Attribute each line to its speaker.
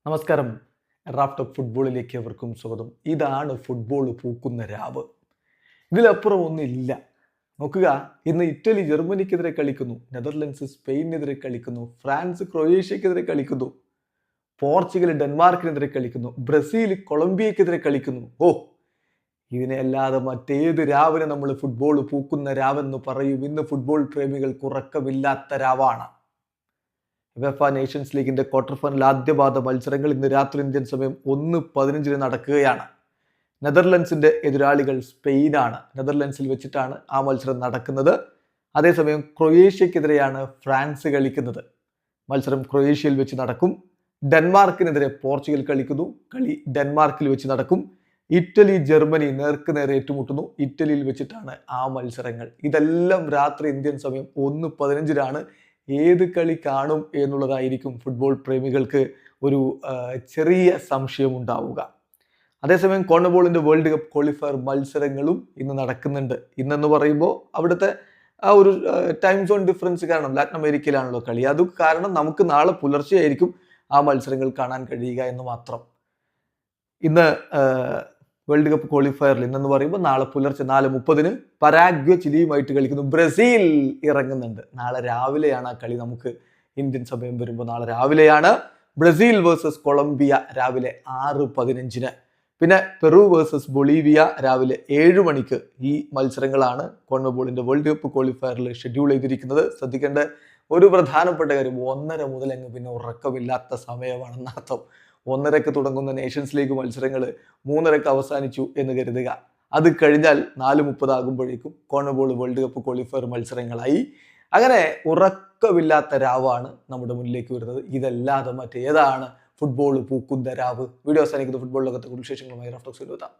Speaker 1: നമസ്കാരം. Raft of ഫുട്ബോളിലേക്ക് അവർക്കും സ്വാഗതം. ഇതാണ് ഫുട്ബോൾ പൂക്കുന്ന രാവ്. ഇതിലപ്പുറം ഒന്നില്ല. നോക്കുക, ഇന്ന് ഇറ്റലി ജർമ്മനിക്കെതിരെ കളിക്കുന്നു, നെതർലൻഡ്സ് സ്പെയിനെതിരെ കളിക്കുന്നു, ഫ്രാൻസ് ക്രൊയേഷ്യക്കെതിരെ കളിക്കുന്നു, പോർച്ചുഗൽ ഡെൻമാർക്കിനെതിരെ കളിക്കുന്നു, ബ്രസീൽ കൊളംബിയക്കെതിരെ കളിക്കുന്നു. ഇതിനെ അല്ലാതെ മറ്റേത് രാവിനെ നമ്മൾ ഫുട്ബോൾ പൂക്കുന്ന രാവെന്ന് പറയും. ഇന്ന് ഫുട്ബോൾ പ്രേമികൾക്ക് ഉറക്കമില്ലാത്ത രാവാണ്. വെഫ നേഷൻസ് ലീഗിന്റെ ക്വാർട്ടർ ഫൈനൽ ആദ്യപാദ മത്സരങ്ങൾ ഇന്ന് രാത്രി ഇന്ത്യൻ സമയം 1:15 നടക്കുകയാണ്. നെതർലൻഡ്സിന്റെ എതിരാളികൾ സ്പെയിനാണ്. നെതർലൻഡ്സിൽ വെച്ചിട്ടാണ് ആ മത്സരം നടക്കുന്നത്. അതേസമയം ക്രൊയേഷ്യക്കെതിരെയാണ് ഫ്രാൻസ് കളിക്കുന്നത്. മത്സരം ക്രൊയേഷ്യയിൽ വെച്ച് നടക്കും. ഡെൻമാർക്കിനെതിരെ പോർച്ചുഗൽ കളിക്കുന്നു. കളി ഡെൻമാർക്കിൽ വെച്ച് നടക്കും. ഇറ്റലി ജർമ്മനി നേർക്കുനേരെ ഏറ്റുമുട്ടുന്നു. ഇറ്റലിയിൽ വെച്ചിട്ടാണ് ആ മത്സരങ്ങൾ. ഇതെല്ലാം രാത്രി ഇന്ത്യൻ സമയം 1:15 ഏത് കളി കാണും എന്നുള്ളതായിരിക്കും ഫുട്ബോൾ പ്രേമികൾക്ക് ഒരു ചെറിയ സംശയം ഉണ്ടാവുക. അതേസമയം കോൺമബോളിന്റെ വേൾഡ് കപ്പ് ക്വാളിഫയർ മത്സരങ്ങളും ഇന്ന് നടക്കുന്നുണ്ട്. ഇന്നെന്ന് പറയുമ്പോൾ അവിടുത്തെ ആ ഒരു ടൈം സോൺ ഡിഫറൻസ് കാരണം ലാറ്റിൻ അമേരിക്കയിലാണല്ലോ കളി. അത് കാരണം നമുക്ക് നാളെ പുലർച്ചെയായിരിക്കും ആ മത്സരങ്ങൾ കാണാൻ കഴിയുക എന്ന് മാത്രം. ഇന്ന് വേൾഡ് കപ്പ് ക്വാളിഫയറിൽ ഇന്നെന്ന് പറയുമ്പോൾ നാളെ പുലർച്ചെ 4:30 പരാഗ്വെ ചിലിയുമായിട്ട് കളിക്കുന്നു. ബ്രസീൽ ഇറങ്ങുന്നുണ്ട്. നാളെ രാവിലെയാണ് ആ കളി. നമുക്ക് ഇന്ത്യൻ സമയം വരുമ്പോൾ നാളെ രാവിലെയാണ്. ബ്രസീൽ വേഴ്സസ് കൊളംബിയ രാവിലെ 6:15. പിന്നെ പെറു വേഴ്സസ് ബൊളീവിയ രാവിലെ 7 മണിക്ക്. ഈ മത്സരങ്ങളാണ് കോൺമബോളിന്റെ വേൾഡ് കപ്പ് ക്വാളിഫയറിൽ ഷെഡ്യൂൾ ചെയ്തിരിക്കുന്നത്. ശ്രദ്ധിക്കേണ്ട ഒരു പ്രധാനപ്പെട്ട കാര്യം, 1:30 മുതൽ അങ്ങ് പിന്നെ ഉറക്കമില്ലാത്ത സമയമാണെന്നർത്ഥം. 1:30 തുടങ്ങുന്ന നേഷൻസ് ലീഗ് മത്സരങ്ങൾ 3:30 അവസാനിച്ചു എന്ന് കരുതുക. അത് കഴിഞ്ഞാൽ 4:30 ആകുമ്പോഴേക്കും കോൺമബോൾ വേൾഡ് കപ്പ് ക്വാളിഫയർ മത്സരങ്ങളായി. അങ്ങനെ ഉറക്കമില്ലാത്ത രാവാണ് നമ്മുടെ മുന്നിലേക്ക് വരുന്നത്. ഇതല്ലാതെ മറ്റേതാണ് ഫുട്ബോൾ പൂക്കുന്ന രാവ്? വീഡിയോ അവസാനിക്കുന്ന ഫുട്ബോൾ ലോകത്തെ കൂടുതൽ വിശേഷങ്ങളുമായി റാഫ്റ്റോക്സിൽ എത്താം.